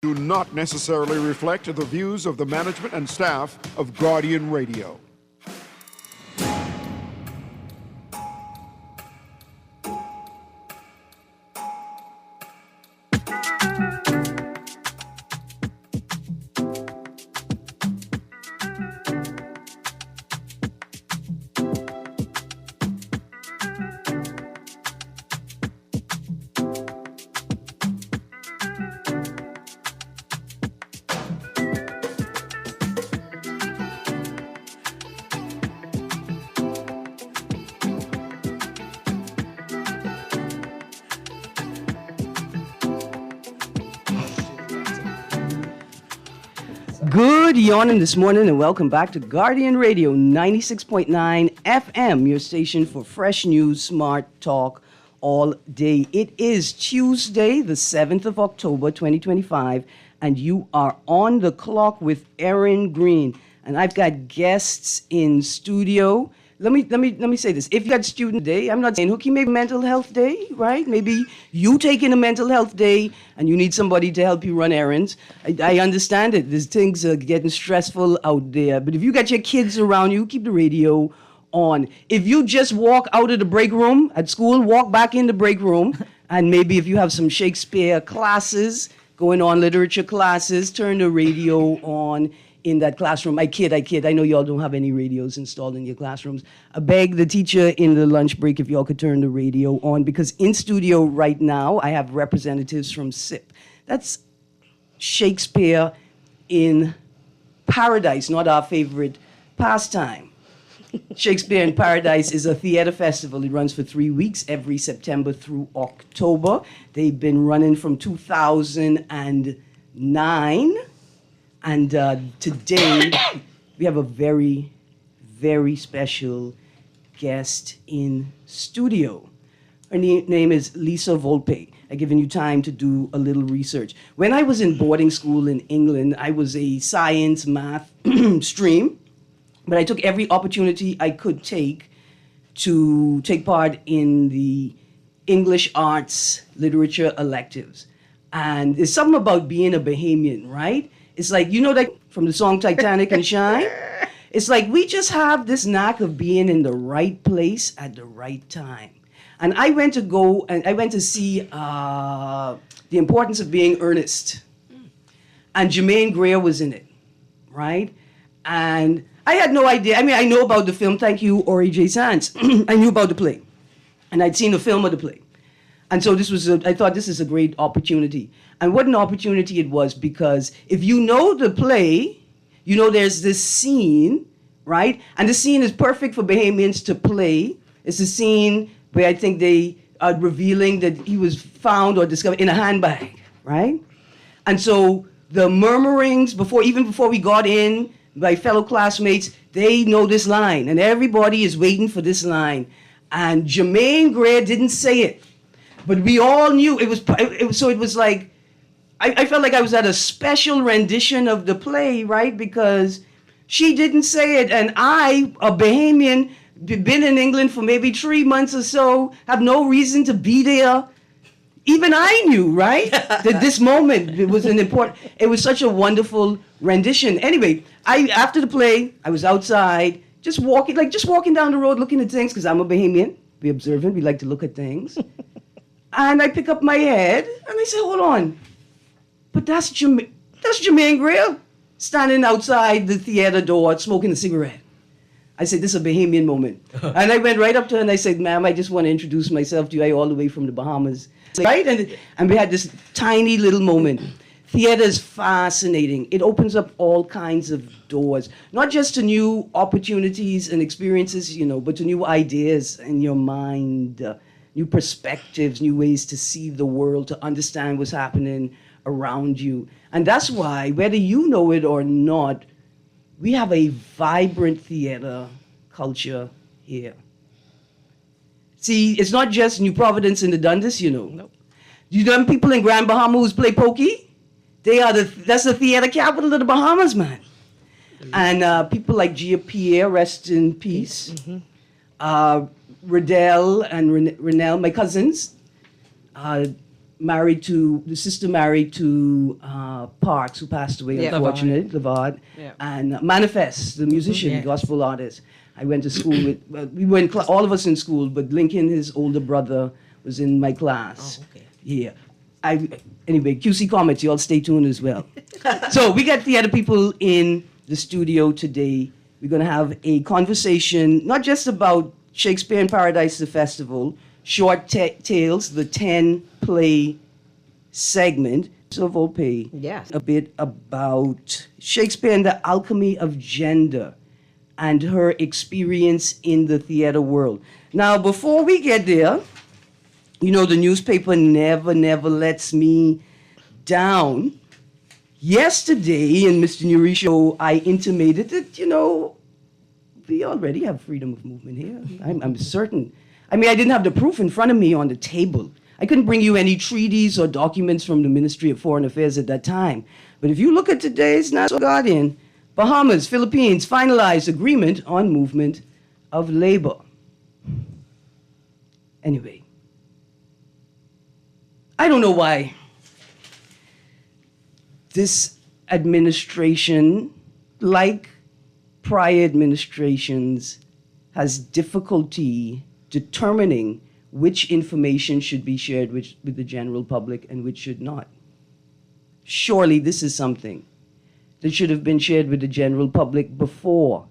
do not necessarily reflect the views of the management and staff of Guardian Radio. Good yawning this morning and welcome back to Guardian Radio 96.9 FM, your station for fresh news, smart talk all day. It is Tuesday, the 7th of October, 2025, and you are on the clock with Erin Green. And I've got guests in studio. Let me say this. If you got student day, I'm not saying Hookie, maybe mental health day, right? Maybe you taking a mental health day and you need somebody to help you run errands. I understand it. These things are getting stressful out there. But if you got your kids around you, keep the radio on. If you just walk out of the break room at school, walk back in the break room, and maybe if you have some Shakespeare classes going on, literature classes, turn the radio on in that classroom. I kid. I know y'all don't have any radios installed in your classrooms. I beg the teacher in the lunch break if y'all could turn the radio on, because in studio right now, I have representatives from SIP. That's Shakespeare in Paradise, not our favorite pastime. Shakespeare in Paradise is a theater festival. It runs for 3 weeks, every September through October. They've been running from 2009. And today, we have a very, very special guest in studio. Her name is Lisa Volpe. I've given you time to do a little research. When I was in boarding school in England, I was a science, math stream, but I took every opportunity I could take to take part in the English arts literature electives. And there's something about being a Bahamian, right? It's like, you know, like from the song Titanic and Shine? It's like we just have this knack of being in the right place at the right time. And I went to see The Importance of Being Earnest. And Jermaine Greer was in it, right? And I had no idea. I mean, I know about the film, thank you, Ori J. Sands. I knew about the play. And I'd seen the film of the play. And so I thought this is a great opportunity. And what an opportunity it was, because if you know the play, you know there's this scene, right? And the scene is perfect for Bahamians to play. It's a scene where I think they are revealing that he was found or discovered in a handbag, right? And so the murmurings even before we got in, my fellow classmates, they know this line, and everybody is waiting for this line. And Jermaine Greer didn't say it. But we all knew it was like, I felt like I was at a special rendition of the play, right? Because she didn't say it, and I, a Bahamian, been in England for maybe 3 months or so, have no reason to be there. Even I knew, right? That this moment, it was such a wonderful rendition. Anyway, after the play, I was outside, just walking down the road looking at things, because I'm a Bahamian, we observant, we like to look at things. And I pick up my head, and I say, hold on. But that's Jermaine Greer standing outside the theater door smoking a cigarette. I said, this is a Bahamian moment. And I went right up to her and I said, ma'am, I just want to introduce myself to you. I all the way from the Bahamas. Right? And we had this tiny little moment. Theater is fascinating. It opens up all kinds of doors, not just to new opportunities and experiences, but to new ideas in your mind, new perspectives, new ways to see the world, to understand what's happening around you. And that's why, whether you know it or not, we have a vibrant theater culture here. See, it's not just New Providence and the Dundas, Nope. You know people in Grand Bahama who play pokey? That's the theater capital of the Bahamas, man. Mm-hmm. And people like Gia Pierre, rest in peace. Mm-hmm. Riddell and Renell, my cousins. the sister married to Parks, who passed away, Yeah. unfortunately, Lavard, Yeah. and Manifest, the musician, Yes. gospel artist. I went to school with, we were all of us in school, but Lincoln, his older brother, was in my class. Oh, okay. Yeah. Anyway, QC Comments, you all stay tuned as well. So we got theater people in the studio today. We're going to have a conversation, not just about Shakespeare in Paradise, the festival, Short Tales, the 10-play segment. So Volpe, Yes. a bit about Shakespeare and the alchemy of gender and her experience in the theater world. Now, before we get there, you know, the newspaper never lets me down. Yesterday in Mr. Nuri's show, I intimated that, you know, we already have freedom of movement here. I'm certain. I mean, I didn't have the proof in front of me on the table. I couldn't bring you any treaties or documents from the Ministry of Foreign Affairs at that time. But if you look at today's National Guardian, Bahamas, Philippines finalized agreement on movement of labor. Anyway, I don't know why this administration, like prior administrations, has difficulty determining which information should be shared with the general public and which should not. Surely this is something that should have been shared with the general public before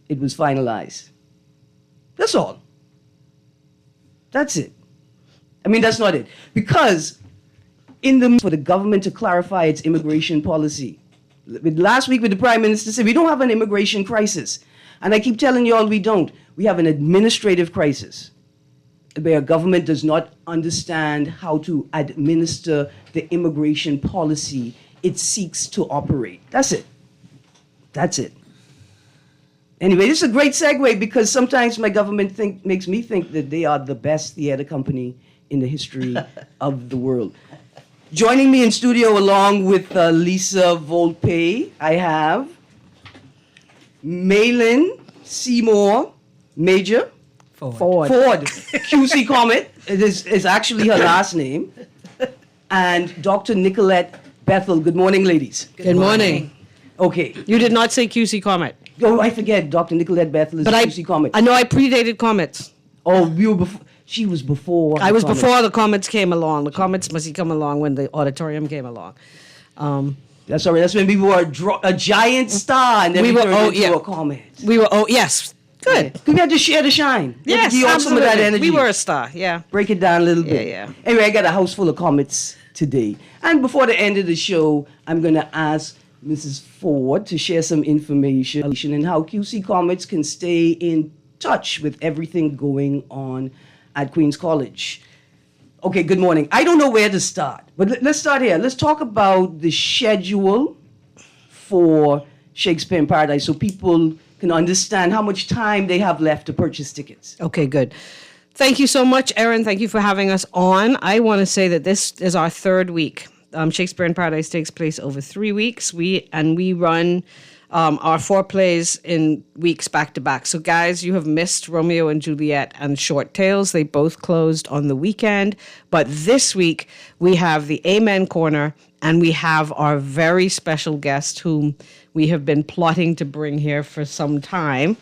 it was finalized. That's all. That's it. I mean, that's not it. Because for the government to clarify its immigration policy, last week with the Prime Minister said, we don't have an immigration crisis. And I keep telling you all we don't. We have an administrative crisis where government does not understand how to administer the immigration policy it seeks to operate. That's it. That's it. Anyway, this is a great segue because sometimes my government makes me think that they are the best theater company in the history of the world. Joining me in studio along with Lisa Volpe, I have Malin Seymour Major. Ford. QC Comet is actually her last name. And Dr. Nicolette Bethel. Good morning, ladies. Good morning. Okay. You did not say QC Comet. Oh, I forget. Dr. Nicolette Bethel is QC Comet. I know I predated Comets. Oh, you were before. She was before. I was Comet. before the Comets came along. The Comets must have come along when the auditorium came along. That's all right. That's when we were a giant star and then we turned into a comet. Yes. Good. We had to share the shine. Yes, Give you all some of that absolutely. energy. We were a star, yeah. Break it down a little bit. Yeah. Anyway, I got a house full of comets today. And before the end of the show, I'm going to ask Mrs. Ford to share some information on how QC Comets can stay in touch with everything going on at Queens College. Okay, good morning. I don't know where to start, but let's start here. Let's talk about the schedule for Shakespeare in Paradise so people can understand how much time they have left to purchase tickets. Okay, good. Thank you so much, Erin. Thank you for having us on. I want to say that this is our third week. Shakespeare in Paradise takes place over 3 weeks. We run our 4 plays in weeks back to back. So, guys, you have missed Romeo and Juliet and Short Tales. They both closed on the weekend. But this week, we have the Amen Corner, and we have our very special guest whom we have been plotting to bring here for some time,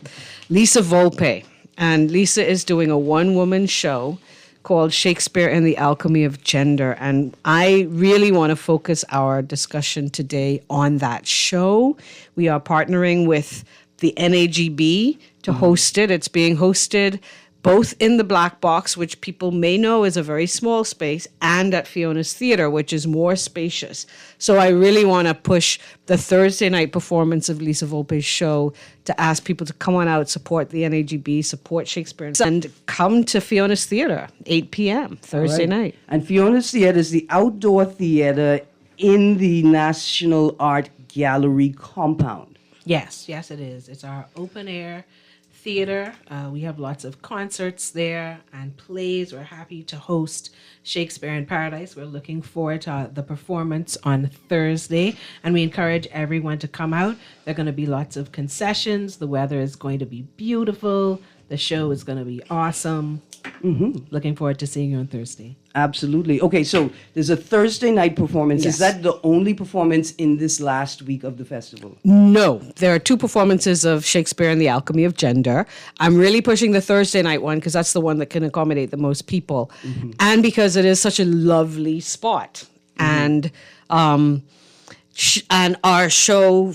Lisa Volpe. And Lisa is doing a one-woman show called Shakespeare and the Alchemy of Gender. And I really want to focus our discussion today on that show. We are partnering with the NAGB to host it. It's being hosted both in the Black Box, which people may know is a very small space, and at Fiona's Theatre, which is more spacious. So I really want to push the Thursday night performance of Lisa Volpe's show to ask people to come on out, support the NAGB, support Shakespeare, and come to Fiona's Theatre, 8 p.m. Thursday night. And Fiona's Theatre is the outdoor theatre in the National Art Gallery compound. Yes, it is. It's our open air theater. We have lots of concerts there and plays. We're happy to host Shakespeare in Paradise. We're looking forward to the performance on Thursday, and we encourage everyone to come out. There are going to be lots of concessions. The weather is going to be beautiful. The show is going to be awesome. Looking forward to seeing you on Thursday. Absolutely. Okay, so there's a Thursday night performance. Yes. Is that the only performance in this last week of the festival? No, there are two performances of Shakespeare and the Alchemy of Gender. I'm really pushing the Thursday night one because that's the one that can accommodate the most people, and because it is such a lovely spot. And and our show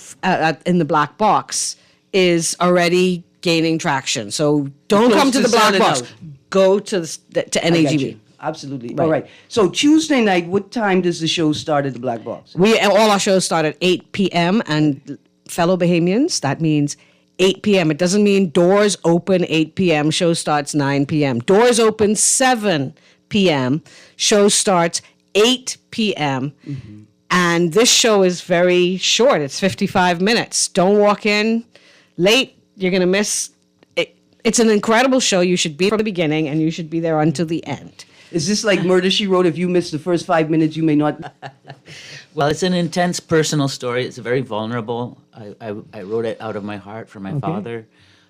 in the Black Box is already gaining traction. So don't Close come to to the Black selling Box. out. Go to I got NAGB. you. Absolutely. All right. So Tuesday night, what time does the show start at the Black Box? All our shows start at 8 p.m. and fellow Bahamians, that means 8 p.m. It doesn't mean doors open 8 p.m. Show starts 9 p.m. Doors open 7 p.m. Show starts 8 p.m. And this show is very short. It's 55 minutes. Don't walk in late. You're going to miss it. It's an incredible show. You should be from the beginning and you should be there until the end. Is this like Murder, She Wrote? If you miss the first 5 minutes, you may not... Well, it's an intense personal story. It's very vulnerable. I wrote it out of my heart for my father.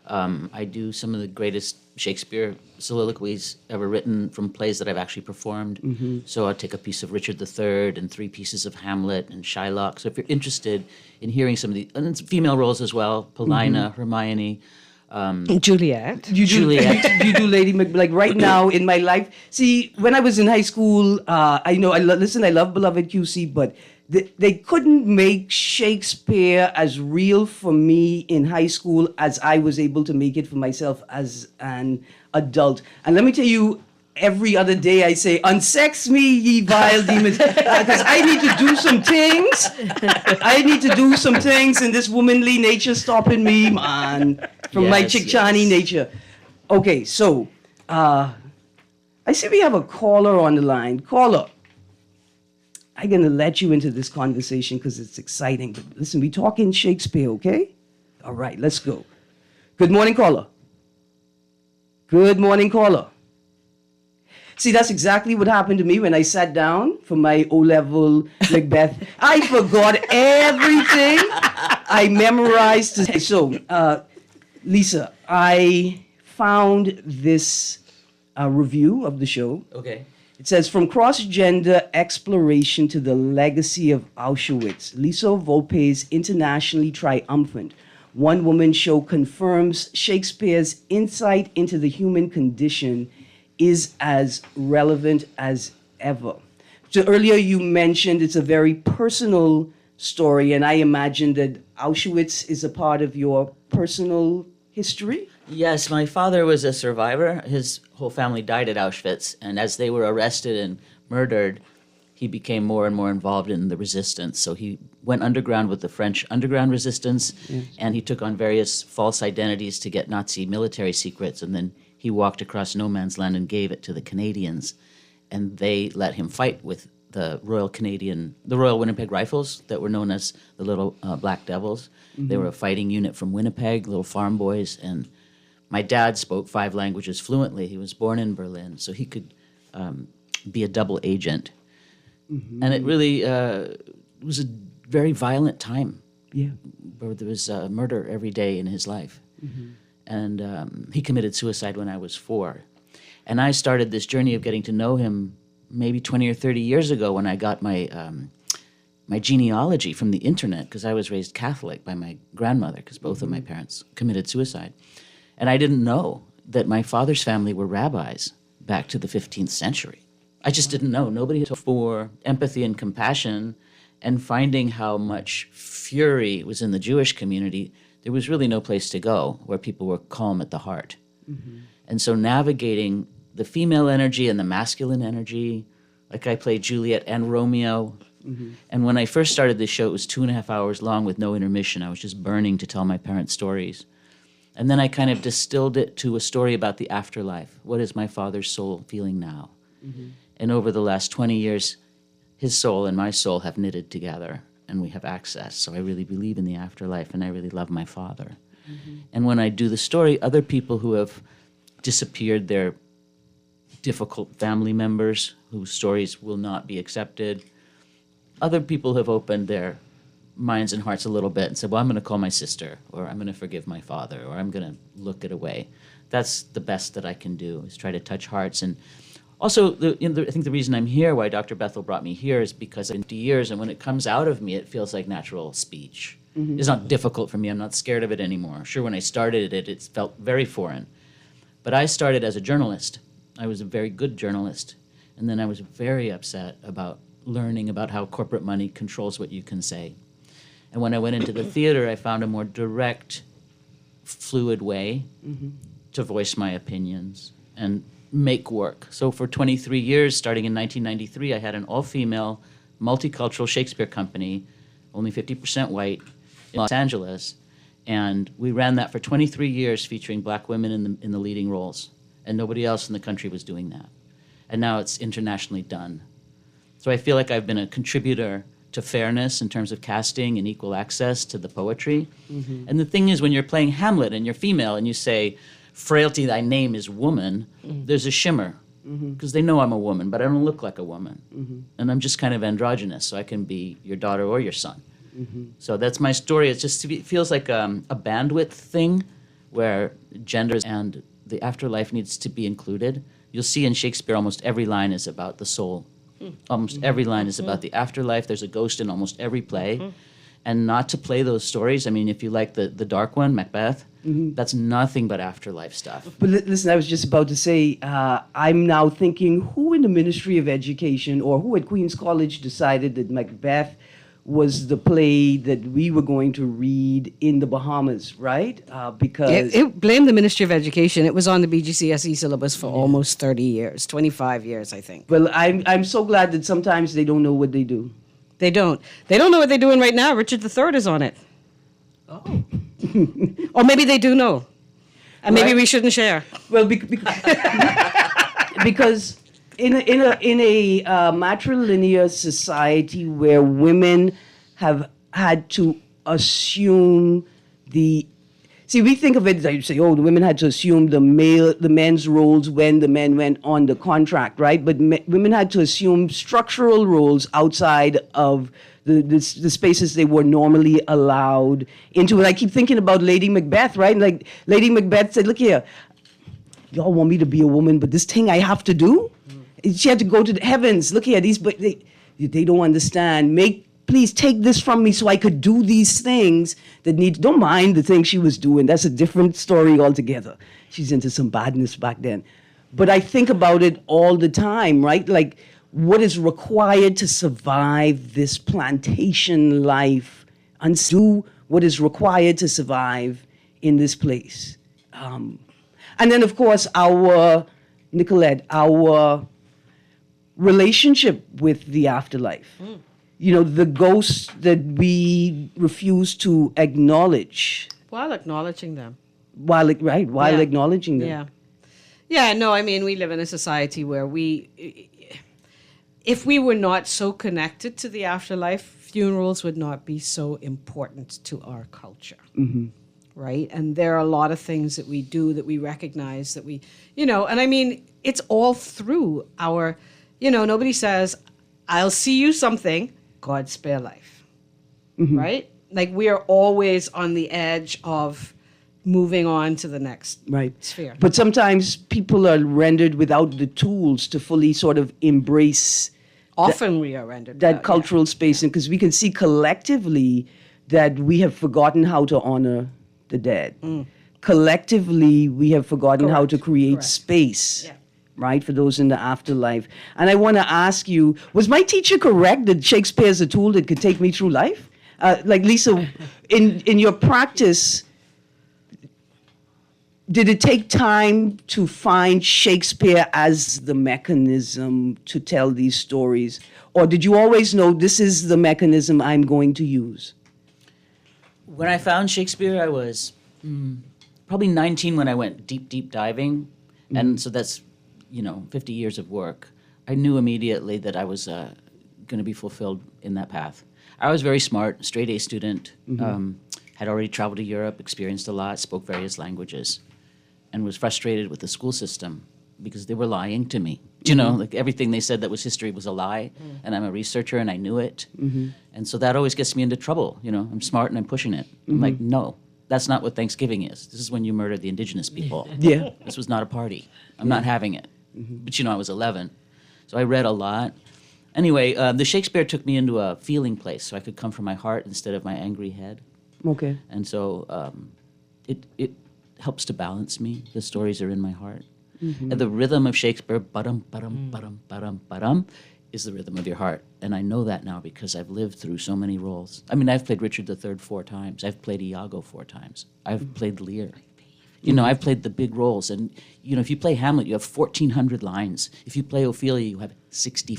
I do some of the greatest Shakespeare soliloquies ever written from plays that I've actually performed. So I'll take a piece of Richard III and 3 pieces of Hamlet and Shylock. So if you're interested in hearing some of the and it's female roles as well, Paulina, Hermione, Juliet. You do, Juliet. you do Lady Mac, like right now in my life. See, when I was in high school, I know, I love Beloved QC, but they couldn't make Shakespeare as real for me in high school as I was able to make it for myself as an adult. And let me tell you, every other day I say, unsex me, ye vile demons, because I need to do some things. I need to do some things, and this womanly nature stopping me, man, from my Yes, Chickchani nature. Okay, so I see we have a caller on the line. Caller, I'm going to let you into this conversation because it's exciting. But listen, we talking Shakespeare, okay? All right, let's go. Good morning, caller. Good morning, caller. See, that's exactly what happened to me when I sat down for my O-level Macbeth. I forgot everything I memorized. So, Lisa, I found this review of the show. Okay. It says, from cross-gender exploration to the legacy of Auschwitz, Lisa Volpe's internationally triumphant one-woman show confirms Shakespeare's insight into the human condition is as relevant as ever. So earlier you mentioned it's a very personal story, and I imagine that Auschwitz is a part of your personal history? Yes, my father was a survivor. His whole family died at Auschwitz, and as they were arrested and murdered, he became more and more involved in the resistance. So he went underground with the French underground resistance, and he took on various false identities to get Nazi military secrets, and then he walked across no man's land and gave it to the Canadians, and they let him fight with the Royal Winnipeg Rifles that were known as the Little Black Devils. They were a fighting unit from Winnipeg, little farm boys, and my dad spoke 5 languages fluently. He was born in Berlin, so he could be a double agent. And it really was a very violent time. Yeah. Where there was murder every day in his life. And he committed suicide when I was 4. And I started this journey of getting to know him maybe 20 or 30 years ago when I got my my genealogy from the internet, because I was raised Catholic by my grandmother, because both of my parents committed suicide. And I didn't know that my father's family were rabbis back to the 15th century. I just didn't know. Nobody had for empathy and compassion, and finding how much fury was in the Jewish community, there was really no place to go where people were calm at the heart. And so navigating the female energy and the masculine energy, like I played Juliet and Romeo. And when I first started this show, it was 2.5 hours long with no intermission. I was just burning to tell my parents' stories. And then I kind of distilled it to a story about the afterlife. What is my father's soul feeling now? And over the last 20 years, his soul and my soul have knitted together, and we have access. So I really believe in the afterlife, and I really love my father. And when I do the story, other people who have disappeared, their difficult family members whose stories will not be accepted, other people have opened their minds and hearts a little bit and said, well, I'm going to call my sister, or I'm going to forgive my father, or I'm going to look it away. that's the best that I can do, is try to touch hearts. And also, I think the reason I'm here, why Dr. Bethel brought me here, is because in 50 years, and when it comes out of me, it feels like natural speech. It's not difficult for me. I'm not scared of it anymore. Sure, when I started it, it felt very foreign. But I started as a journalist. I was a very good journalist. And then I was very upset about learning about how corporate money controls what you can say. And when I went into the theater, I found a more direct, fluid way to voice my opinions and make work. So for 23 years, starting in 1993, I had an all-female, multicultural Shakespeare company, only 50% white, in Los Angeles. And we ran that for 23 years, featuring black women in the leading roles. And nobody else in the country was doing that. And now it's internationally done. So I feel like I've been a contributor to fairness in terms of casting and equal access to the poetry. And the thing is, when you're playing Hamlet and you're female and you say, "Frailty, thy name is woman," there's a shimmer, because they know I'm a woman, but I don't look like a woman. And I'm just kind of androgynous, so I can be your daughter or your son. So that's my story. It feels like a bandwidth thing where gender and the afterlife needs to be included. You'll see in Shakespeare almost every line is about the soul. Almost every line is about the afterlife. There's a ghost in almost every play. And not to play those stories, I mean, if you like the dark one, Macbeth, that's nothing but afterlife stuff. But listen, I was just about to say, I'm now thinking, who in the Ministry of Education or who at Queen's College decided that Macbeth was the play that we were going to read in the Bahamas, right? Because It blamed the Ministry of Education. It was on the BGCSE syllabus for almost 30 years, 25 years, I think. well, I'm so glad that sometimes they don't know what they do. They don't. They don't know what they're doing right now. Richard III is on it. Oh. Or maybe they do know. And maybe we shouldn't share. Well, because in a matrilinear society where women have had to assume we think of it, you say, oh, the women had to assume the men's roles when the men went on the contract, right? But women had to assume structural roles outside of the spaces they were normally allowed into. And I keep thinking about Lady Macbeth, right? Like Lady Macbeth said, look here, y'all want me to be a woman, but this thing I have to do? She had to go to the heavens. Look here, but they don't understand. Please take this from me so I could do these things don't mind the things she was doing. That's a different story altogether. She's into some badness back then. But I think about it all the time, right? Like, what is required to survive this plantation life and do what is required to survive in this place. And then, of course, our relationship with the afterlife. You know, the ghosts that we refuse to acknowledge. While acknowledging them. While acknowledging them. Yeah. Yeah, no, I mean, we live in a society where if we were not so connected to the afterlife, funerals would not be so important to our culture. Right? And there are a lot of things that we do that we recognize that and I mean, it's all through our, nobody says, I'll see you something, God spare life. Right? Like, we are always on the edge of moving on to the next sphere. But sometimes people are rendered without the tools to fully sort of embrace Often we are rendered that cultural space, and because we can see collectively that we have forgotten how to honor the dead. Collectively, we have forgotten how to create space, right, for those in the afterlife. And I want to ask you, was my teacher correct that Shakespeare is a tool that could take me through life? Like, Lisa, in your practice, did it take time to find Shakespeare as the mechanism to tell these stories? Or did you always know this is the mechanism I'm going to use? When I found Shakespeare, I was probably 19 when I went deep diving. And so that's, 50 years of work. I knew immediately that I was going to be fulfilled in that path. I was very smart, straight A student, had already traveled to Europe, experienced a lot, spoke various languages, and was frustrated with the school system because they were lying to me. Like everything they said that was history was a lie, and I'm a researcher and I knew it. And so that always gets me into trouble. I'm smart and I'm pushing it. I'm like, no, that's not what Thanksgiving is. This is when you murder the indigenous people. Yeah. This was not a party. I'm not having it. But I was 11, so I read a lot. Anyway, the Shakespeare took me into a feeling place, so I could come from my heart instead of my angry head. Okay. And so it helps to balance me. The stories are in my heart. And the rhythm of Shakespeare, ba-dum, ba-dum, ba-dum, ba-dum, ba-dum, is the rhythm of your heart. And I know that now because I've lived through so many roles. I mean, I've played Richard III 4 times. I've played Iago 4 times. I've played Lear. I've played the big roles. And, if you play Hamlet, you have 1,400 lines. If you play Ophelia, you have 60.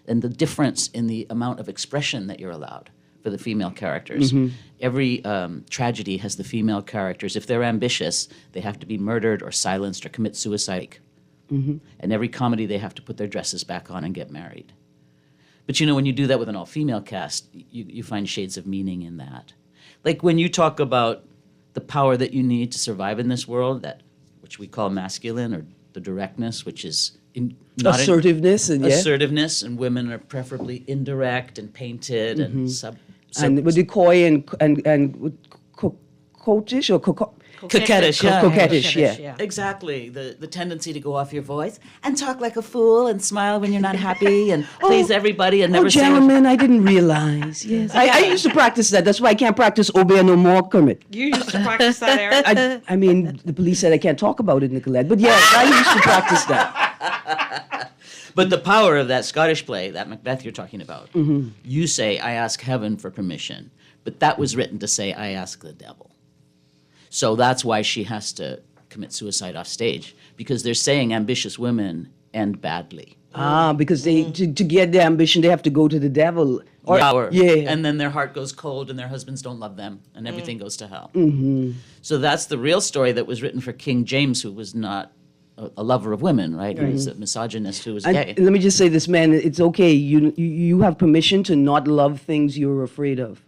And the difference in the amount of expression that you're allowed for the female characters. Every tragedy has the female characters. If they're ambitious, they have to be murdered or silenced or commit suicide. And every comedy, they have to put their dresses back on and get married. But when you do that with an all-female cast, you find shades of meaning in that. Like when you talk about the power that you need to survive in this world, which we call masculine, or the directness, which is Assertiveness and women are preferably indirect and painted and and with the coy and coquettish or coquettish, yeah. Exactly. The tendency to go off your voice and talk like a fool and smile when you're not happy and please everybody and never say. Gentlemen, I didn't realize. Yes, I used to practice that. That's why I can't practice Obey No More, Kermit. You used to practice that, Erin? I mean, the police said I can't talk about it, Nicolette. But yes, I used to practice that. But the power of that Scottish play, that Macbeth you're talking about, you say, I ask heaven for permission. But that was written to say, I ask the devil. So that's why she has to commit suicide off stage, because they're saying ambitious women end badly. Because to get their ambition, they have to go to the devil. And then their heart goes cold and their husbands don't love them and everything goes to hell. So that's the real story that was written for King James, who was not a lover of women, right? He was a misogynist who was gay. And let me just say this, man, it's okay. You have permission to not love things you're afraid of.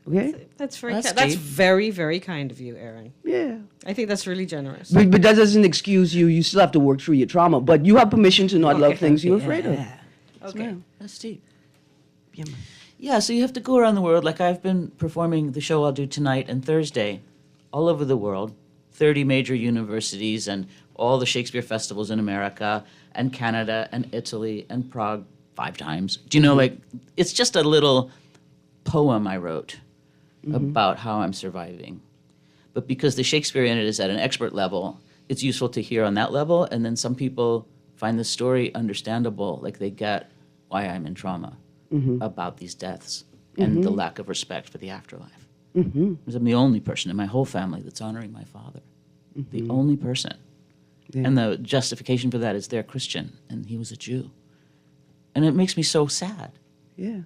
Okay? That's very That's that's deep. very, very kind of you, Erin. Yeah. I think that's really generous. But that doesn't excuse you. You still have to work through your trauma. But you have permission to not love things you're afraid of. Okay. That's deep. Yeah, man. Yeah, so you have to go around the world. Like I've been performing the show I'll do tonight and Thursday all over the world, 30 major universities and all the Shakespeare festivals in America and Canada and Italy and Prague 5 times. Do you know, it's just a little poem I wrote about how I'm surviving. But because the Shakespeare in it is at an expert level, it's useful to hear on that level. And then some people find the story understandable, like they get why I'm in trauma about these deaths and the lack of respect for the afterlife. Because I'm the only person in my whole family that's honoring my father. The only person. Yeah. And the justification for that is they're Christian and he was a Jew. And it makes me so sad. Yeah.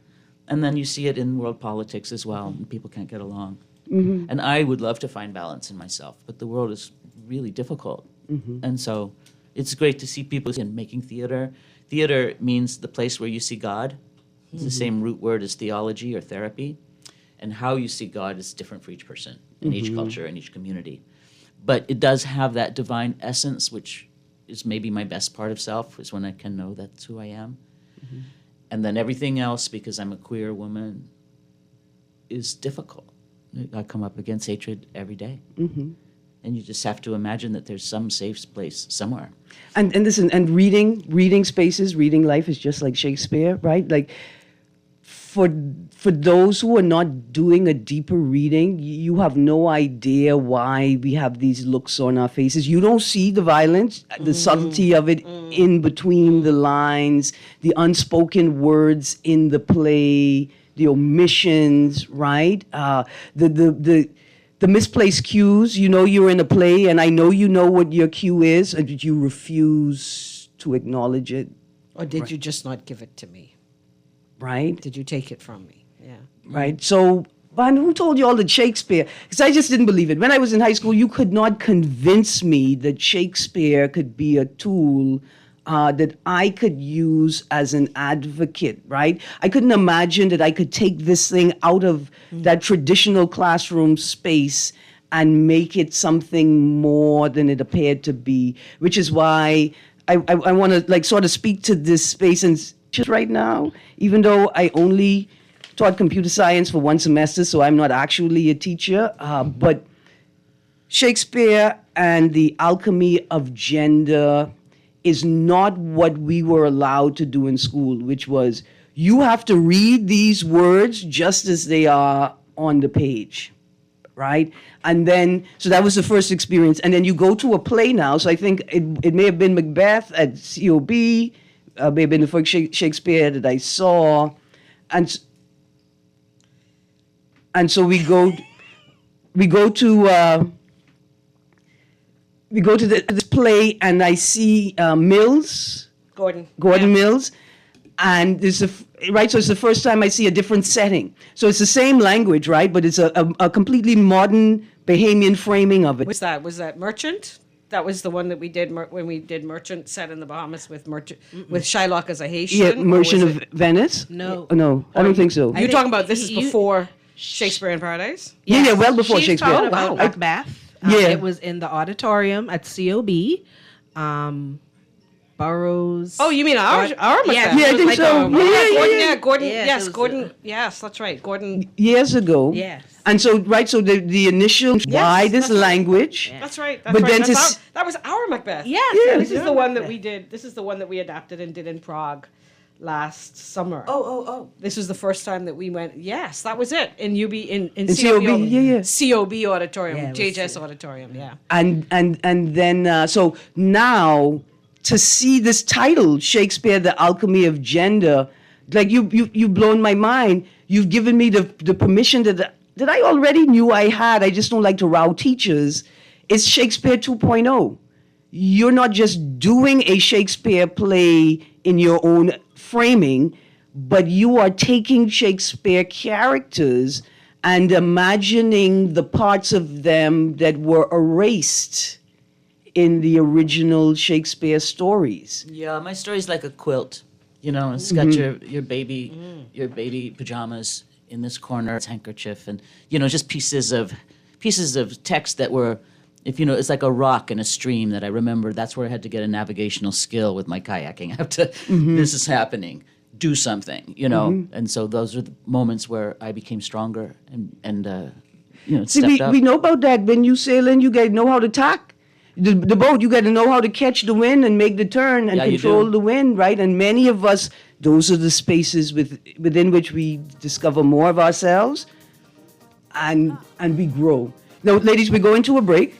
And then you see it in world politics as well, and people can't get along. And I would love to find balance in myself, but the world is really difficult. And so it's great to see people making theater. Theater means the place where you see God. It's the same root word as theology or therapy. And how you see God is different for each person, in each culture, in each community. But it does have that divine essence, which is maybe my best part of self, is when I can know that's who I am. And then everything else, because I'm a queer woman, is difficult. I come up against hatred every day. And you just have to imagine that there's some safe place somewhere. And listen, and reading spaces, reading life is just like Shakespeare, right? Like, for those who are not doing a deeper reading, you have no idea why we have these looks on our faces. You don't see the violence, the subtlety of it in between the lines, the unspoken words in the play, the omissions, right? The misplaced cues. You know you're in a play, and I know you know what your cue is, and you refuse to acknowledge it. Or did you just not give it to me? Right? Did you take it from me? Yeah. Right. So, Van, who told you all that Shakespeare? Because I just didn't believe it. When I was in high school, you could not convince me that Shakespeare could be a tool that I could use as an advocate, right? I couldn't imagine that I could take this thing out of that traditional classroom space and make it something more than it appeared to be, which is why I want to sort of speak to this space and just right now, even though I only taught computer science for one semester, so I'm not actually a teacher. But Shakespeare and the alchemy of gender is not what we were allowed to do in school, which was you have to read these words just as they are on the page, right? And then, so that was the first experience. And then you go to a play now. So I think it may have been Macbeth at COB, may have been the first Shakespeare that I saw. And so we go to this play, and I see Mills, Gordon. Mills, and so it's the first time I see a different setting. So it's the same language, right? But it's a completely modern Bahamian framing of it. Was that Merchant? That was the one that we did when we did Merchant, set in the Bahamas with Shylock as a Haitian. Yeah, Merchant of Venice. No. No, I don't think so. You're talking about this is before Shakespeare in Paradise? Yeah, well before She's Shakespeare. talking about Macbeth. Yeah. It was in the auditorium at COB. Burroughs. Oh, you mean our Macbeth? Yeah, I it was think like so. Gordon. Yes, Yes, it was, Gordon. Yes, that's right. Gordon. Years ago. Yes. And so, right, so the initial why this that's right. language. That's right. But then That was our Macbeth. Yes. Yeah. This is the one that we did. This is the one that we adapted and did in Prague last summer. Oh. This was the first time that we went. Yes, that was it in UB in COB, yeah. COB auditorium, Yeah, it was JHS auditorium. Yeah. And then so now to see this title, Shakespeare, The Alchemy of Gender, like you've blown my mind. You've given me the permission that I already knew I had. I just don't like to row teachers. It's Shakespeare 2.0. You're not just doing a Shakespeare play in your own framing, but you are taking Shakespeare characters and imagining the parts of them that were erased in the original Shakespeare stories. Yeah, my story's like a quilt. You know, it's got your baby pajamas in this corner, its handkerchief, and just pieces of text that were, it's like a rock in a stream that I remember. That's where I had to get a navigational skill with my kayaking. I have to. This is happening. Do something. And so those are the moments where I became stronger and See, stepped up. we know about that. When you sailing, you got to know how to tack. The boat, you got to know how to catch the wind and make the turn and Yeah, you control do. the wind, right? And many of us, those are the spaces within which we discover more of ourselves and we grow. Now, ladies, we're going to a break.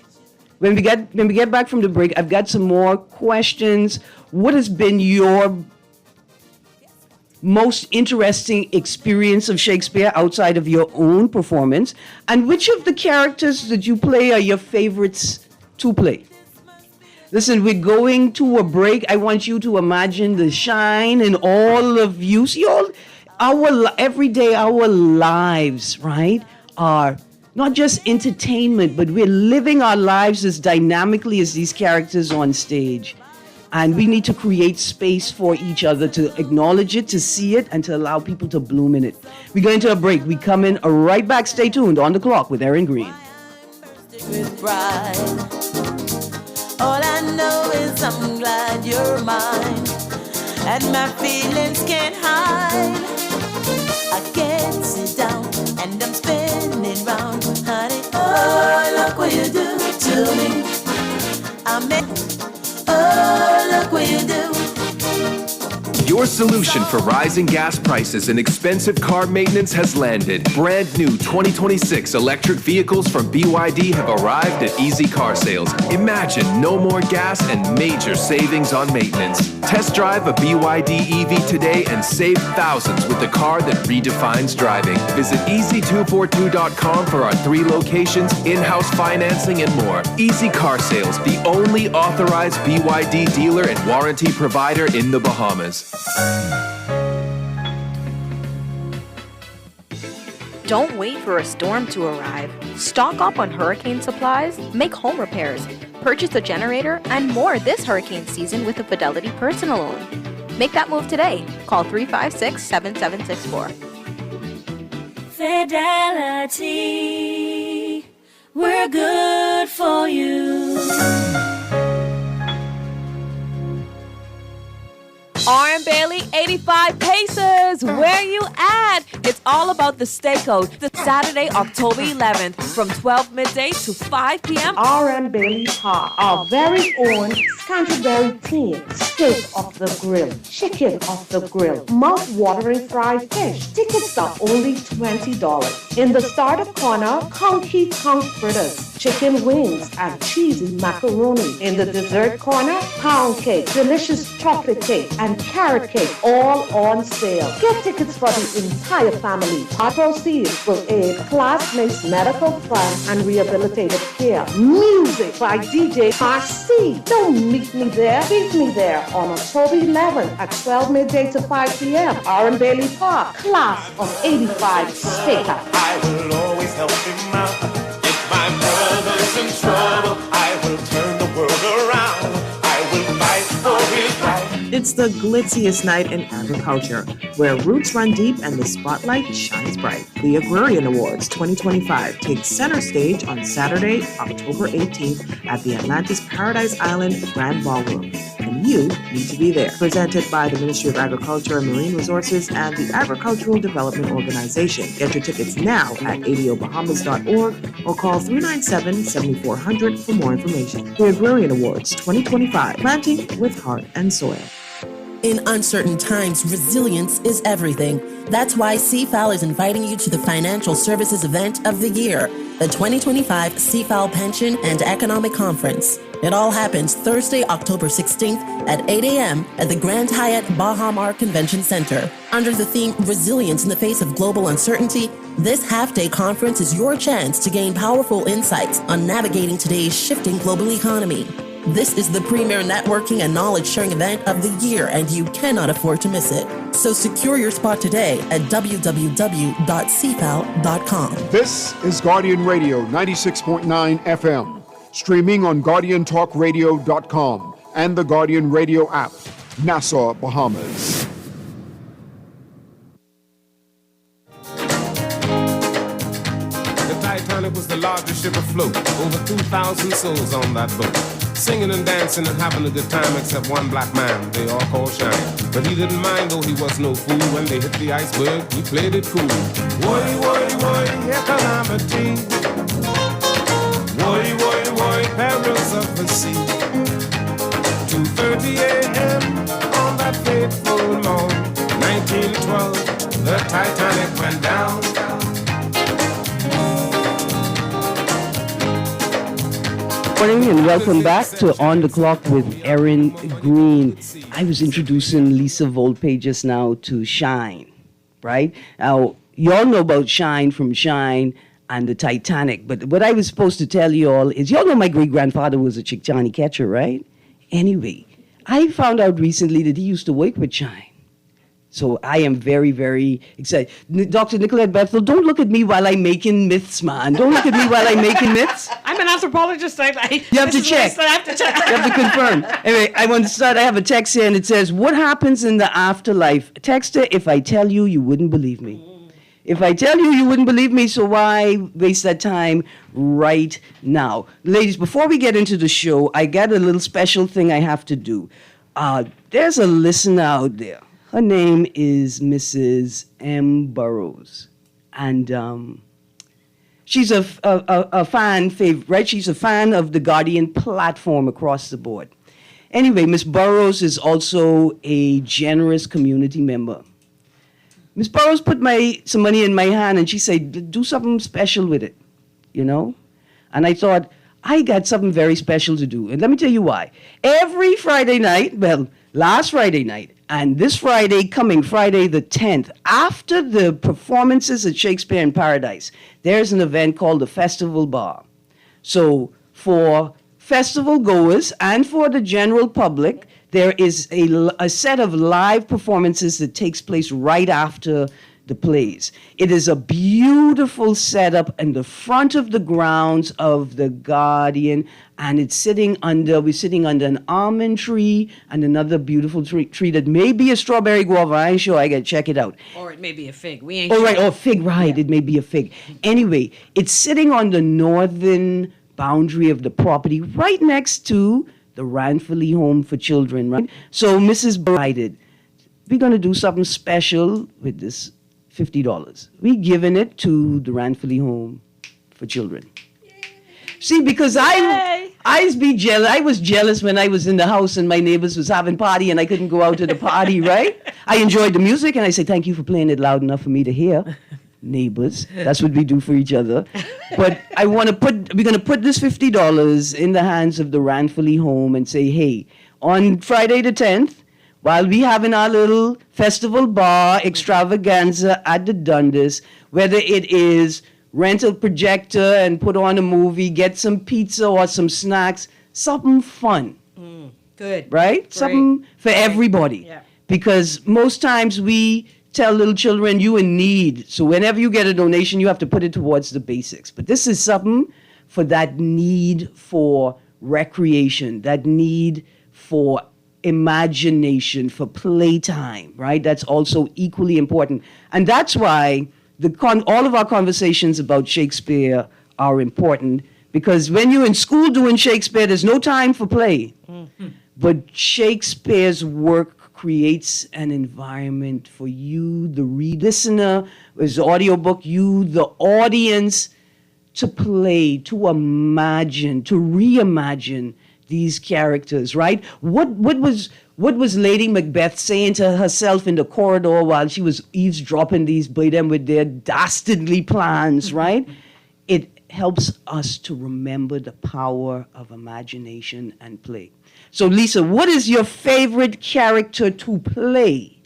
When we get back from the break, I've got some more questions. What has been your most interesting experience of Shakespeare outside of your own performance? And which of the characters that you play are your favorites to play? Listen, we're going to a break. I want you to imagine the shine in all of you. See, every day our lives, right, are not just entertainment, but we're living our lives as dynamically as these characters on stage. And we need to create space for each other to acknowledge it, to see it, and to allow people to bloom in it. We're going to a break. We come in right back. Stay tuned on The Clock with Erin Green. With pride. All I know is I'm glad you're mine, and my feelings can't hide. I can't sit down and I'm spinning round, honey. Oh, look what you do to me. Oh, look what you do. Your solution for rising gas prices and expensive car maintenance has landed. Brand new 2026 electric vehicles from BYD have arrived at Easy Car Sales. Imagine no more gas and major savings on maintenance. Test drive a BYD EV today and save thousands with the car that redefines driving. Visit easy242.com for our 3 locations, in-house financing, and more. Easy Car Sales, the only authorized BYD dealer and warranty provider in the Bahamas. Don't wait for a storm to arrive. Stock up on hurricane supplies, make home repairs, purchase a generator, and more this hurricane season with a Fidelity personal loan. Make that move today. Call 356-7764. Fidelity, we're good for you. R and Bailey 85 Pacers, where you at? It's all about the stakeout. The Saturday, October 11th, from 12 midday to 5 p.m. R.M. Bailey Park, our very own Canterbury team. Steak off the grill, chicken off the grill, mouth-watering fried fish. Tickets are only $20. In the starter corner, Conky Tongue fritters, chicken wings, and cheesy macaroni. In the dessert corner, pound cake, delicious chocolate cake, and carrot cake, all on sale. Get tickets for the entire family. Our proceeds will aid classmates' medical fund and rehabilitative care. Music by DJ RC. Don't meet me there. Meet me there on October 11th at 12 midday to 5 p.m. R.M. Bailey Park. Class of 85 Staker. I will always help him out. If my brother's in trouble, I will turn the world around. I will fight for his right. It's the glitziest night in agriculture, where roots run deep and the spotlight shines bright. The Agrarian Awards 2025 takes center stage on Saturday, October 18th at the Atlantis Paradise Island Grand Ballroom. And you need to be there. Presented by the Ministry of Agriculture and Marine Resources and the Agricultural Development Organization. Get your tickets now at adobahamas.org or call 397-7400 for more information. The Agrarian Awards 2025, planting with heart and soil. In uncertain times, resilience is everything. That's why CFAL is inviting you to the financial services event of the year, the 2025 CFAL Pension and Economic Conference. It all happens Thursday, October 16th at 8 a.m. at the Grand Hyatt Baha Mar Convention Center. Under the theme Resilience in the Face of Global Uncertainty, this half-day conference is your chance to gain powerful insights on navigating today's shifting global economy. This is the premier networking and knowledge-sharing event of the year, and you cannot afford to miss it. So secure your spot today at www.cfal.com. This is Guardian Radio 96.9 FM, streaming on GuardianTalkRadio.com and the Guardian Radio app, Nassau, Bahamas. The Titanic was the largest ship afloat, over 2,000 souls on that boat. Singing and dancing and having a good time, except one black man they all called Shine. But he didn't mind, though he was no fool. When they hit the iceberg, he played it cool. Woy, woy, woy, here calamity. Woy, woy, woy, perils of the sea. 2:30 a.m. on that fateful morn, 1912, the Titanic went down. Good morning and welcome back to On the Clock with Erin Green. I was introducing Lisa Volpe just now to Shine, right? Now, you all know about Shine from Shine and the Titanic, but what I was supposed to tell you all is, you all know my great-grandfather was a Chick Johnny Catcher, right? Anyway, I found out recently that he used to work with Shine. So I am very, very excited. Dr. Nicolette Bethel, don't look at me while I'm making myths, man. Don't look at me while I'm making myths. I'm an anthropologist. You have to check. I have to check. You have to confirm. Anyway, I want to start. I have a text here, and it says, what happens in the afterlife? Texter, if I tell you, you wouldn't believe me. If I tell you, you wouldn't believe me, so why waste that time right now? Ladies, before we get into the show, I got a little special thing I have to do. There's a listener out there. Her name is Mrs. M. Burrows, and she's a fan favorite, right? She's a fan of the Guardian platform across the board. Anyway, Miss Burrows is also a generous community member. Miss Burrows put some money in my hand, and she said, do something special with it, you know? And I thought, I got something very special to do, and let me tell you why. Every Friday night, well, last Friday night, and this Friday, coming Friday the 10th, after the performances at Shakespeare in Paradise, there's an event called the Festival Bar. So for festival goers and for the general public, there is a set of live performances that takes place right after the plays. It is a beautiful setup in the front of the grounds of the Guardian, and we're sitting under an almond tree and another beautiful tree that may be a strawberry guava. I ain't sure. I gotta check it out. Or it may be a fig. We ain't sure. Right. Oh, fig, right. Yeah. It may be a fig. Anyway, it's sitting on the northern boundary of the property, right next to the Ranfurly Home for Children, right? So Mrs. Brided, we're gonna do something special with this $50. We giving it to the Ranfilly Home for Children. See, because I was jealous when I was in the house and my neighbors was having party and I couldn't go out to the party, right? I enjoyed the music and I say, thank you for playing it loud enough for me to hear. Neighbors, that's what we do for each other. But we're going to put this $50 in the hands of the Ranfilly Home and say, hey, on Friday the 10th, while we having our little festival bar extravaganza at the Dundas, whether it is rent a projector and put on a movie, get some pizza or some snacks, something fun. Good. Right? Great. Something for everybody. Yeah. Because most times we tell little children, you in need. So whenever you get a donation, you have to put it towards the basics. But this is something for that need for recreation, that need for imagination, for playtime, right? That's also equally important. And that's why all of our conversations about Shakespeare are important, because when you're in school doing Shakespeare, there's no time for play. But Shakespeare's work creates an environment for you, the listener, as audiobook, you, the audience, to play, to imagine, to reimagine these characters, right? What was Lady Macbeth saying to herself in the corridor while she was eavesdropping these by them with their dastardly plans, right? It helps us to remember the power of imagination and play. So, Lisa, what is your favorite character to play?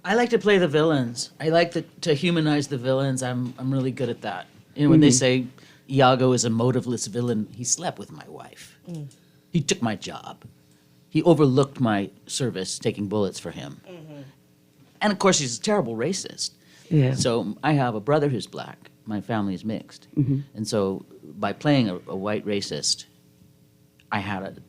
I like to play the villains. I like to humanize the villains. I'm really good at that. You know, when they say Iago is a motiveless villain, he slept with my wife. He took my job. He overlooked my service, taking bullets for him. And of course, he's a terrible racist. Yeah. So I have a brother who's black. My family is mixed. And so by playing a white racist, I had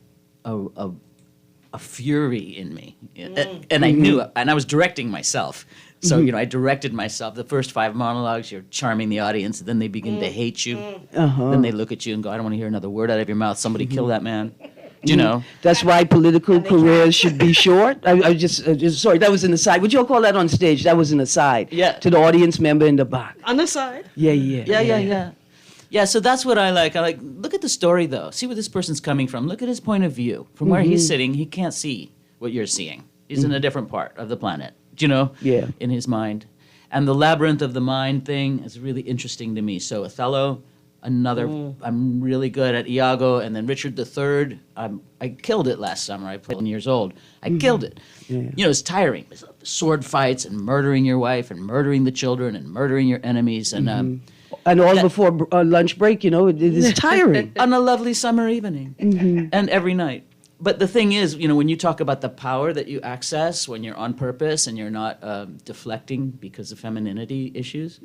a fury in me. And I knew it. And I was directing myself. So, I directed myself. The first 5 monologues, you're charming the audience. And then they begin to hate you. Then they look at you and go, I don't want to hear another word out of your mouth. Somebody kill that man. You know? That's why political careers should be short. I just sorry, that was an aside. Would you all call that on stage? That was an aside. Yeah. To the audience member in the back. On the side. Yeah, so that's what I like. I like, look at the story, though. See where this person's coming from. Look at his point of view. From where he's sitting, he can't see what you're seeing. He's in a different part of the planet, Yeah. in his mind. And the labyrinth of the mind thing is really interesting to me. So Othello, I'm really good at Iago, and then Richard III, I killed it last summer. I played 1 years old. I killed it. Yeah. It's tiring. It's sword fights and murdering your wife and murdering the children and murdering your enemies. And all before lunch break, it is tiring. On a lovely summer evening and every night. But the thing is, when you talk about the power that you access when you're on purpose and you're not deflecting because of femininity issues,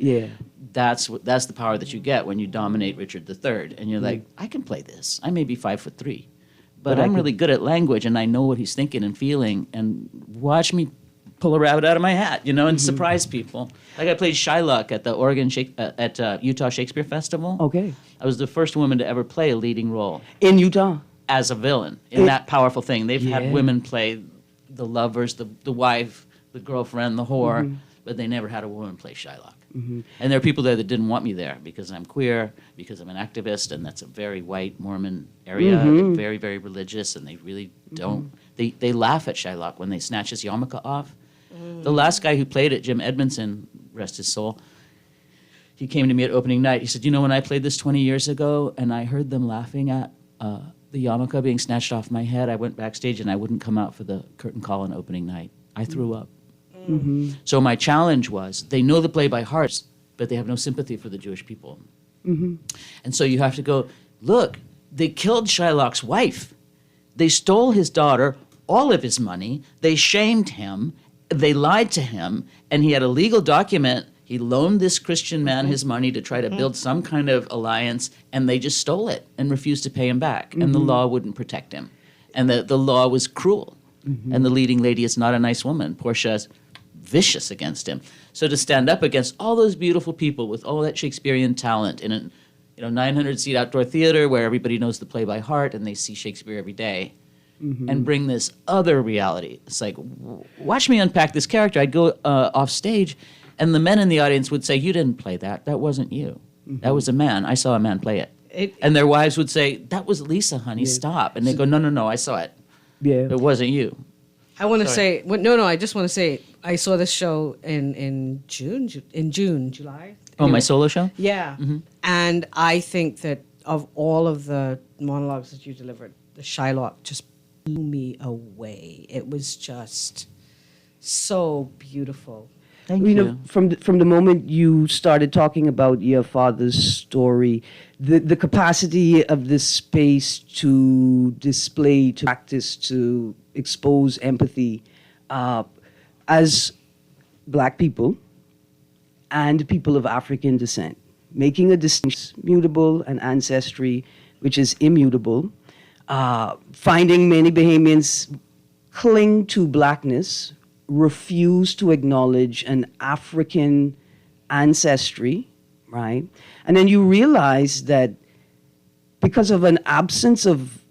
that's the power that you get when you dominate Richard III. And you're like, I can play this. I may be 5'3", but I'm really good at language and I know what he's thinking and feeling. And watch me pull a rabbit out of my hat, and surprise people. Like I played Shylock at the Utah Shakespeare Festival. Okay. I was the first woman to ever play a leading role. In Utah? As a villain in that powerful thing. They've had women play the lovers, the wife, the girlfriend, the whore, but they never had a woman play Shylock. And there are people there that didn't want me there because I'm queer, because I'm an activist, and that's a very white Mormon area, very, very religious, and they really don't. They laugh at Shylock when they snatch his yarmulke off. The last guy who played it, Jim Edmondson, rest his soul, he came to me at opening night. He said, when I played this 20 years ago and I heard them laughing at the yarmulke being snatched off my head, I went backstage and I wouldn't come out for the curtain call on opening night. I threw up. So my challenge was, they know the play by heart, but they have no sympathy for the Jewish people. And so you have to go, look, they killed Shylock's wife. They stole his daughter, all of his money. They shamed him. They lied to him. And he had a legal document. He loaned this Christian man his money to try to build some kind of alliance, and they just stole it and refused to pay him back. And the law wouldn't protect him. And the law was cruel. And the leading lady is not a nice woman. Portia's vicious against him. So to stand up against all those beautiful people with all that Shakespearean talent in a 900-seat outdoor theater where everybody knows the play by heart and they see Shakespeare every day, and bring this other reality. It's like, watch me unpack this character. I'd go off stage, And the men in the audience would say, "You didn't play that. That wasn't you. That was a man. I saw a man play it." And their wives would say, "That was Lisa, honey. Stop." And they go, "No, I saw it. Yeah. It wasn't you." I want to say, no, I just want to say, I saw this show in July. Oh, my solo show? Yeah. And I think that of all of the monologues that you delivered, the Shylock just blew me away. It was just so beautiful. Thank You know, from the moment you started talking about your father's story, the capacity of this space to display, to practice, to expose empathy, as Black people and people of African descent, making a distinction, mutable, and ancestry, which is immutable. Finding many Bahamians cling to Blackness, refuse to acknowledge an African ancestry, right? And then you realize that because of an absence of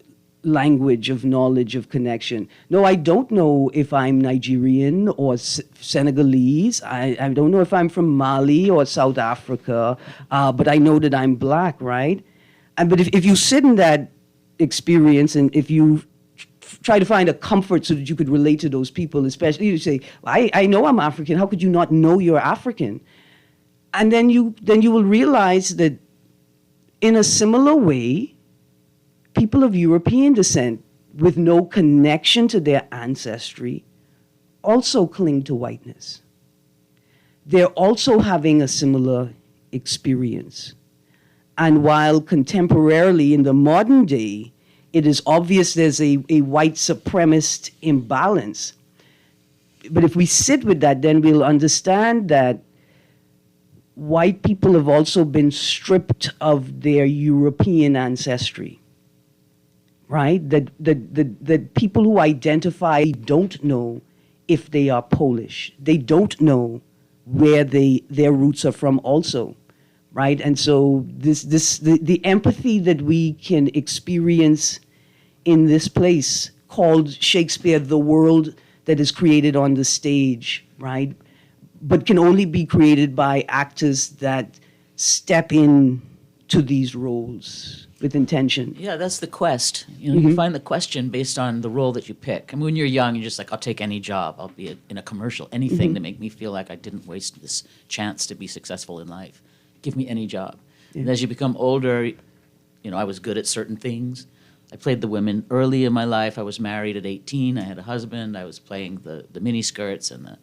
language, of knowledge, of connection. No, I don't know if I'm Nigerian or Senegalese. I don't know if I'm from Mali or South Africa, but I know that I'm Black, right? But if you sit in that experience and if you try to find a comfort so that you could relate to those people, especially you say, I know I'm African, how could you not know you're African? And then you will realize that in a similar way, people of European descent with no connection to their ancestry also cling to whiteness. They're also having a similar experience. And while contemporarily in the modern day, it is obvious there's a white supremacist imbalance. But if we sit with that, then we'll understand that white people have also been stripped of their European ancestry, right? That people who identify don't know if they are Polish. They don't know where their roots are from also. Right, and so the empathy that we can experience in this place called Shakespeare, the world that is created on the stage, right, but can only be created by actors that step in to these roles with intention. Yeah, that's the quest. You know, you find the question based on the role that you pick. I mean, when you're young, you're just like, I'll take any job. I'll be in a commercial, anything to make me feel like I didn't waste this chance to be successful in life. Give me any job. And as you become older, you know, I was good at certain things. I played the women early in my life. I was married at 18. I had a husband. I was playing the mini skirts and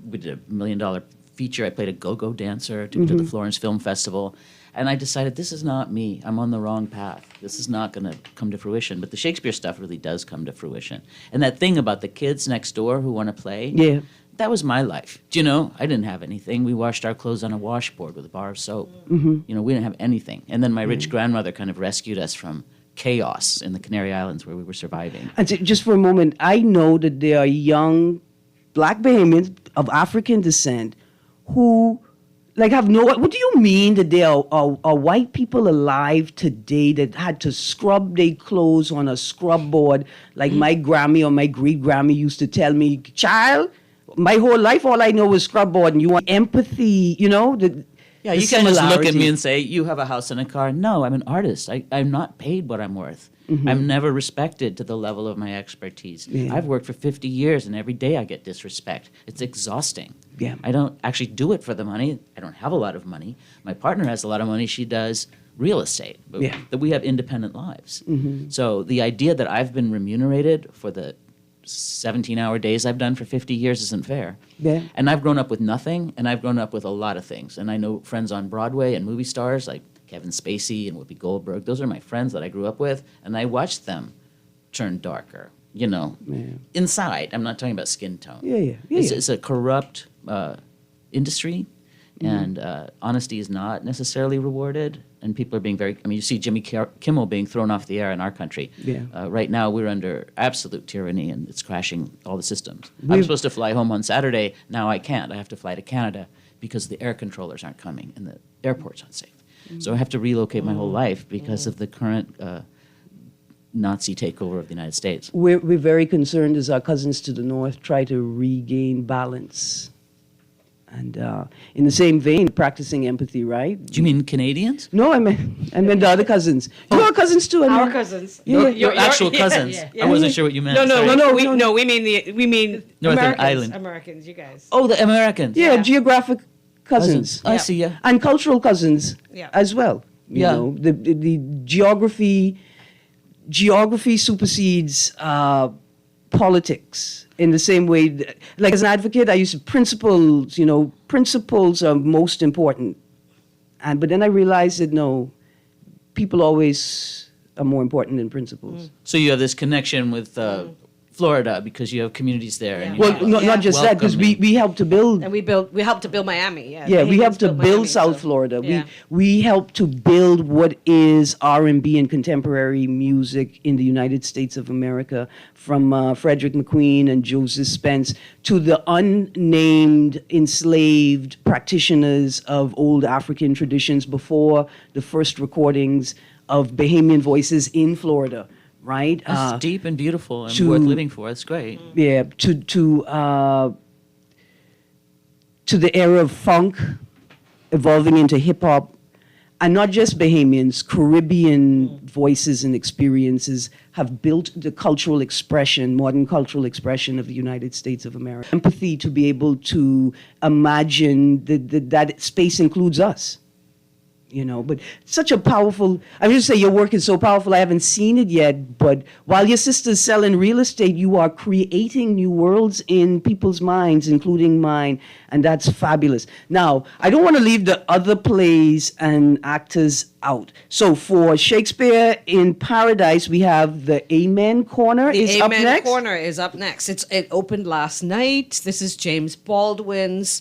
we did $1 million feature. I played a go-go dancer to the Florence Film Festival. And I decided this is not me. I'm on the wrong path. This is not going to come to fruition. But the Shakespeare stuff really does come to fruition. And that thing about the kids next door who want to play, that was my life. Do you know, I didn't have anything. We washed our clothes on a washboard with a bar of soap. You know, we didn't have anything. And then my rich grandmother kind of rescued us from chaos in the Canary Islands where we were surviving. And so just for a moment, I know that there are young Black Bahamians of African descent who have no, what do you mean that there are white people alive today that had to scrub their clothes on a scrub board like my Grammy or my great Grammy used to tell me, child, my whole life, all I know is scrub board, and you want empathy, you know? Yeah, you can't just look at me and say, you have a house and a car. No, I'm an artist. I'm not paid what I'm worth. I'm never respected to the level of my expertise. I've worked for 50 years, and every day I get disrespect. It's exhausting. I don't actually do it for the money. I don't have a lot of money. My partner has a lot of money. She does real estate. But that we have independent lives. So the idea that I've been remunerated for the 17-hour days I've done for 50 years isn't fair. And I've grown up with nothing, and I've grown up with a lot of things. And I know friends on Broadway and movie stars like Kevin Spacey and Whoopi Goldberg. Those are my friends that I grew up with, and I watched them turn darker, you know, inside. I'm not talking about skin tone. It's a corrupt industry, and honesty is not necessarily rewarded. And people are being very, I mean, you see Jimmy Kimmel being thrown off the air in our country. Right now, we're under absolute tyranny, and it's crashing all the systems. I'm supposed to fly home on Saturday. Now I can't. I have to fly to Canada because the air controllers aren't coming and the airport's unsafe. So I have to relocate my whole life because of the current Nazi takeover of the United States. We're very concerned as our cousins to the north try to regain balance And in the same vein, practicing empathy, right? Do you mean Canadians? No, I meant the other cousins. Your cousins too. Our cousins. Your actual cousins. yeah. I wasn't sure what you meant. No, Sorry. we mean Northern Americans. Island. Americans, you guys. Oh, the Americans. Yeah, geographic cousins. I see, yeah. And cultural cousins as well. You know, the geography supersedes politics in the same way. Like as an advocate, I used to principles are most important. But then I realized that no, people always are more important than principles. So you have this connection with Florida because you have communities there. And Well, not just that, because we helped to build. And we helped to build Miami. Yeah, we helped to build South Florida. yeah. We helped to build what is R&B and contemporary music in the United States of America, from Frederick McQueen and Joseph Spence to the unnamed enslaved practitioners of old African traditions before the first recordings of Bahamian voices in Florida. Right, That's deep and beautiful and to- worth living for. That's great. yeah, to the era of funk, evolving into hip hop, and not just Bahamians, Caribbean voices and experiences have built the cultural expression, modern cultural expression of the United States of America. Empathy to be able to imagine that space includes us. You know, but such a powerful, I would just say your work is so powerful. I haven't seen it yet, but while your sister's selling real estate, you are creating new worlds in people's minds, including mine, and that's fabulous. Now, I don't want to leave the other plays and actors out. So for Shakespeare in Paradise, we have the Amen Corner is up Amen next. Corner is up next. It opened last night. This is James Baldwin's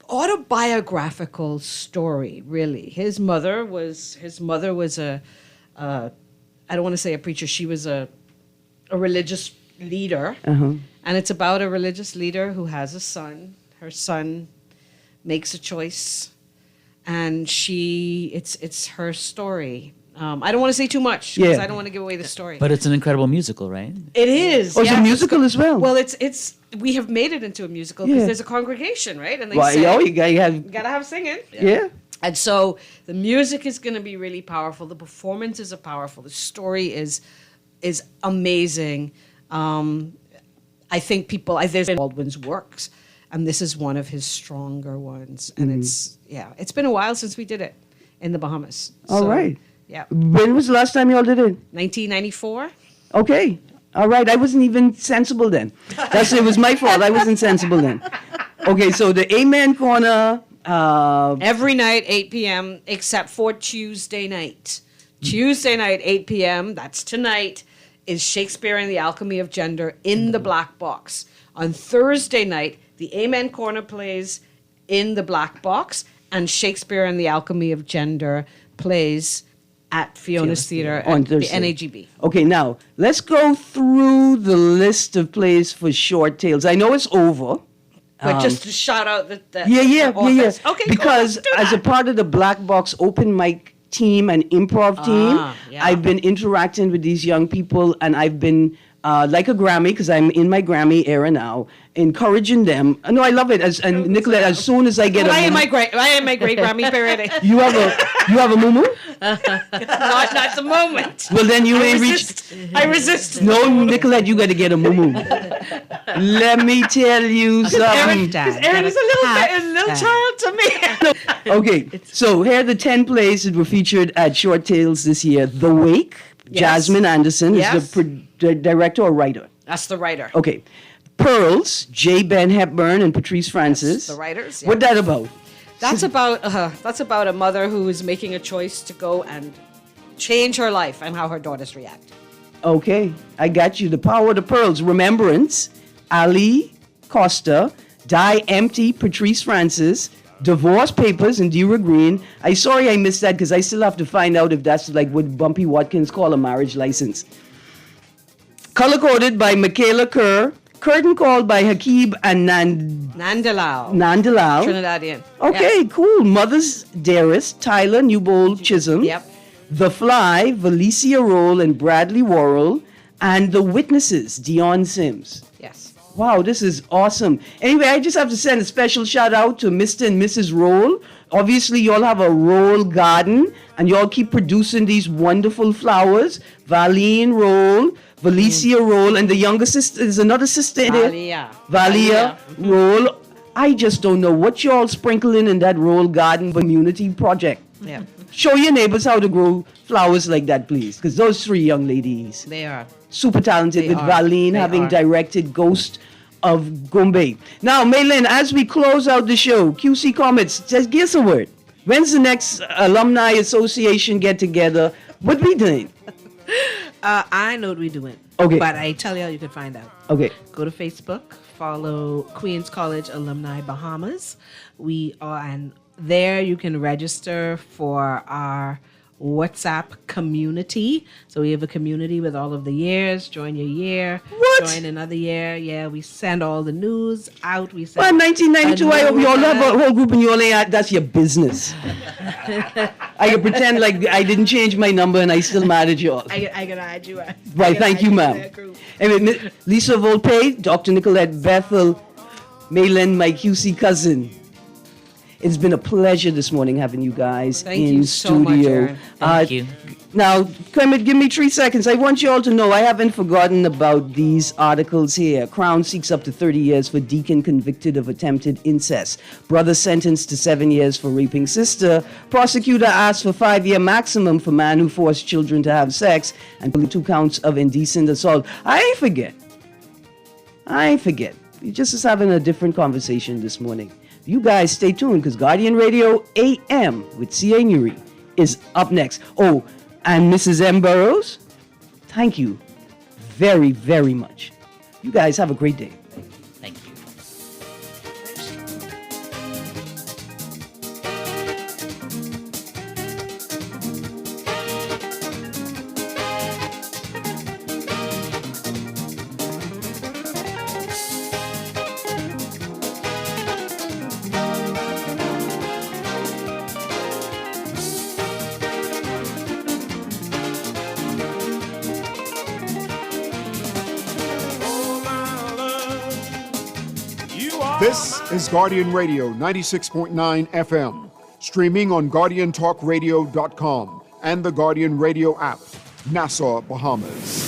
autobiographical story, really. His mother was a I don't want to say a preacher, she was a religious leader. And it's about a religious leader who has a son. Her son makes a choice, and it's her story. I don't want to say too much because I don't want to give away the story. But it's an incredible musical, right? It is. Oh, it's a musical as well. Well, it's we have made it into a musical because there's a congregation, right? And they Well, sing. you Gotta have singing. yeah. And so the music is going to be really powerful. The performances are powerful. The story is amazing. I think there's Baldwin's works, and this is one of his stronger ones. And it's been a while since we did it in the Bahamas. All right. Yeah. When was the last time y'all did it? 1994. Okay. All right. I wasn't even sensible then. It was my fault. I wasn't sensible then. Okay. So the Amen Corner. Every night, 8 p.m., except for Tuesday night. Tuesday night, 8 p.m., that's tonight, is Shakespeare and the Alchemy of Gender in the Black Box. On Thursday night, the Amen Corner plays in the Black Box, and Shakespeare and the Alchemy of Gender plays at Fiona's Theater on at the Thursday. NAGB. Okay, now let's go through the list of plays for Short Tales. I know it's over. But just to shout out the Yeah. authors. Okay, cool, Because let's do as a part of the Black Box open mic team and improv team, yeah. I've been interacting with these young people, and I've been like a Grammy, because I'm in my Grammy era now, encouraging them. No, I love it. And Nicolette, as soon as I get I am my great Grammy parody. you have a mumu? not at the moment. Well, then you ain't reached. I resist. No, Nicolette, you got to get a mumu. Let me tell you something. Erin is a little child to me. Okay, so here are the 10 plays that were featured at Short Tales this year. The Wake, Yes. Jasmine Anderson Yes. is the director or writer. That's the writer. Okay. Pearls, J. Ben Hepburn and Patrice Francis. The writers. What that about? That's about a mother who is making a choice to go and change her life and how her daughters react. Okay, I got you. The Power of the Pearls, Remembrance, Ali Costa, Die Empty, Patrice Francis, Divorce Papers, Indira Green. Sorry I missed that because I still have to find out if that's like what Bumpy Watkins call a marriage license. Color coded by Michaela Kerr. Curtain Call by Hakib and Nandalao. Trinidadian. Okay, cool. Mother's Dearest, Tyler Newbold Chisholm. Yep. The Fly, Valencia Roll and Bradley Worrell. And The Witnesses, Dion Sims. Yes. Wow, this is awesome. Anyway, I just have to send a special shout out to Mr. and Mrs. Roll. Obviously, y'all have a Roll garden, and y'all keep producing these wonderful flowers. Valine Roll, Valicia Roll, and the younger sister, there's another sister in there. Valia Roll. I just don't know what y'all sprinkling in that Roll Garden community project. Yeah. Show your neighbors how to grow flowers like that, please, because those three young ladies, They are. super talented, They with are. Valine They having are. directed Ghost of Gombe. Now, Maylin, as we close out the show, QC Comets, just give us a word. When's the next Alumni Association get together? What we doing? I know what we're doing. Okay. But I tell you can find out. Okay. Go to Facebook, follow Queens College Alumni Bahamas. We are, and there you can register for our WhatsApp community. So we have a community with all of the years. Join your year. What? Join another year. Yeah, we send all the news out. We send. Well, 1992, I hope you all have a announcement. whole group and you only had, that's your business. I can pretend like I didn't change my number and I still mad at y'all. I can add you. Right, thank you, ma'am. Anyway, Lisa Volpe, Dr. Nicolette Bethel, Maylin, my QC cousin. It's been a pleasure this morning having you guys Thank in you so much, studio. Erin. Thank you. Now, Kermit, give me 3 seconds. I want you all to know I haven't forgotten about these articles here. Crown seeks up to 30 years for deacon convicted of attempted incest. Brother sentenced to 7 years for raping sister. Prosecutor asked for 5-year maximum for man who forced children to have sex, and 2 counts of indecent assault. I ain't forget. We just was having a different conversation this morning. You guys stay tuned, because Guardian Radio AM with C.A. Nuri is up next. Oh, and Mrs. M. Burrows, thank you very, very much. You guys have a great day. Thank you. This is Guardian Radio 96.9 FM, streaming on GuardianTalkRadio.com and the Guardian Radio app, Nassau, Bahamas.